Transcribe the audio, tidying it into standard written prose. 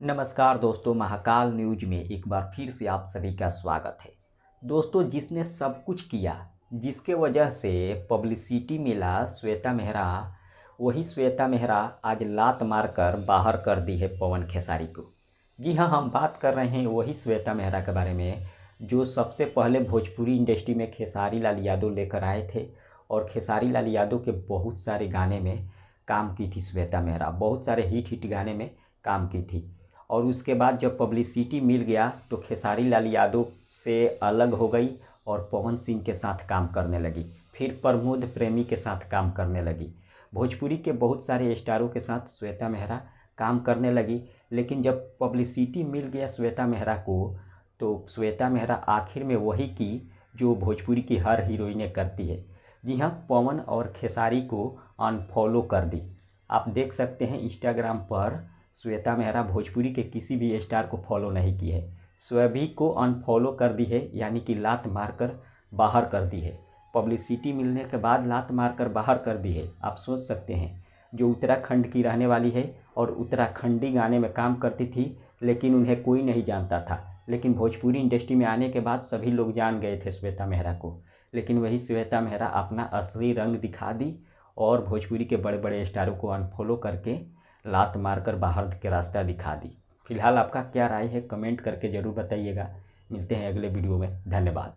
नमस्कार दोस्तों, महाकाल न्यूज में एक बार फिर से आप सभी का स्वागत है। दोस्तों, जिसने सब कुछ किया, जिसके वजह से पब्लिसिटी मिला श्वेता मेहरा, वही श्वेता मेहरा आज लात मारकर बाहर कर दी है पवन खेसारी को। जी हाँ, हम बात कर रहे हैं वही श्वेता मेहरा के बारे में जो सबसे पहले भोजपुरी इंडस्ट्री में खेसारी लाल यादव लेकर आए थे और खेसारी लाल यादव के बहुत सारे गाने में काम की थी श्वेता मेहरा, बहुत सारे हिट गाने में काम की थी। और उसके बाद जब पब्लिसिटी मिल गया तो खेसारी लाल यादव से अलग हो गई और पवन सिंह के साथ काम करने लगी, फिर प्रमोद प्रेमी के साथ काम करने लगी। भोजपुरी के बहुत सारे स्टारों के साथ श्वेता मेहरा काम करने लगी। लेकिन जब पब्लिसिटी मिल गया श्वेता मेहरा को, तो श्वेता मेहरा आखिर में वही की जो भोजपुरी की हर हीरोइनें करती है। जी हाँ, पवन और खेसारी को अनफॉलो कर दी। आप देख सकते हैं इंस्टाग्राम पर श्वेता मेहरा भोजपुरी के किसी भी स्टार को फॉलो नहीं की है, सभी को अनफॉलो कर दी है, यानी कि लात मारकर बाहर कर दी है। पब्लिसिटी मिलने के बाद लात मारकर बाहर कर दी है। आप सोच सकते हैं, जो उत्तराखंड की रहने वाली है और उत्तराखंडी गाने में काम करती थी, लेकिन उन्हें कोई नहीं जानता था। लेकिन भोजपुरी इंडस्ट्री में आने के बाद सभी लोग जान गए थे श्वेता मेहरा को। लेकिन वही श्वेता मेहरा अपना असली रंग दिखा दी और भोजपुरी के बड़े बड़े स्टारों को अनफॉलो करके लात मारकर बाहर के रास्ता दिखा दी। फिलहाल आपका क्या राय है, कमेंट करके ज़रूर बताइएगा। मिलते हैं अगले वीडियो में। धन्यवाद।